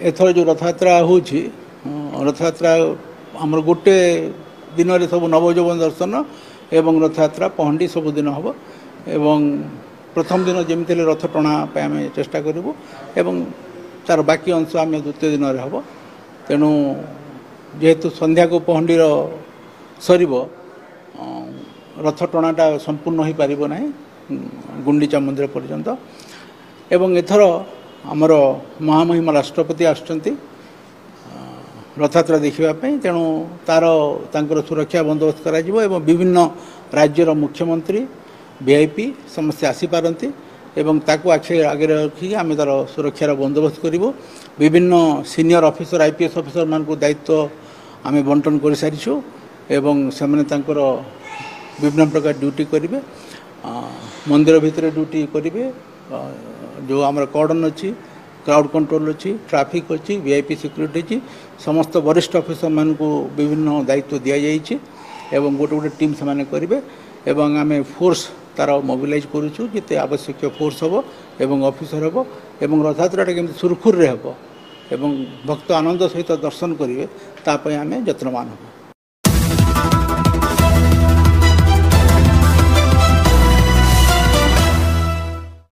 एथर जो रथयात्रा हो रथयात्रा आमर गोटे दिन में सब नवयौवन दर्शन एवं रथयात्रा पहंडी सब दिन हम एवं प्रथम दिन जमी रथ टणा आम चेष्टा करूँ एवं तार बाकी अंश आम द्वितीय दिन में हम तेणु जेहेतु संध्या को पहंडी सर रथ टणाटा संपूर्ण हो पार ना गुंडीचा मंदिर पर्यंत एवं एथर आमर महामहिम राष्ट्रपति आसुच्चंती रथयात्रा देखापी तेणु तार सुरक्षा बंदोबस्त करा एवं विभिन्न राज्यर मुख्यमंत्री वीआईपी समस्ते आसीपारती एवं ताकू आखि आगे रखिक आम तार सुरक्षार बंदोबस्त करूँ विभिन्न सीनियर ऑफिसर आईपीएस ऑफिसर मान को दायित्व आम बंटन कर सारीचु एवं से विभिन्न प्रकार ड्यूटी करेंगे मंदिर भितर ड्यूटी करेंगे जो आम कॉर्डन अच्छी क्राउड कंट्रोल अच्छी ट्रैफिक अच्छी वीआईपी सिक्योरिटी अच्छी समस्त वरिष्ठ ऑफिसर मान को विभिन्न दायित्व दि जाइए एवं गोटे गोटे टीम से करेंगे एवं आम फोर्स तार मोबिलाइज करुचु जिते आवश्यक फोर्स हम एवं ऑफिसर हम एवं रथयात्रा केमती सुरखुर हम एवं भक्त आनंद सहित दर्शन करेंगे ताप आम यत्नवान हम।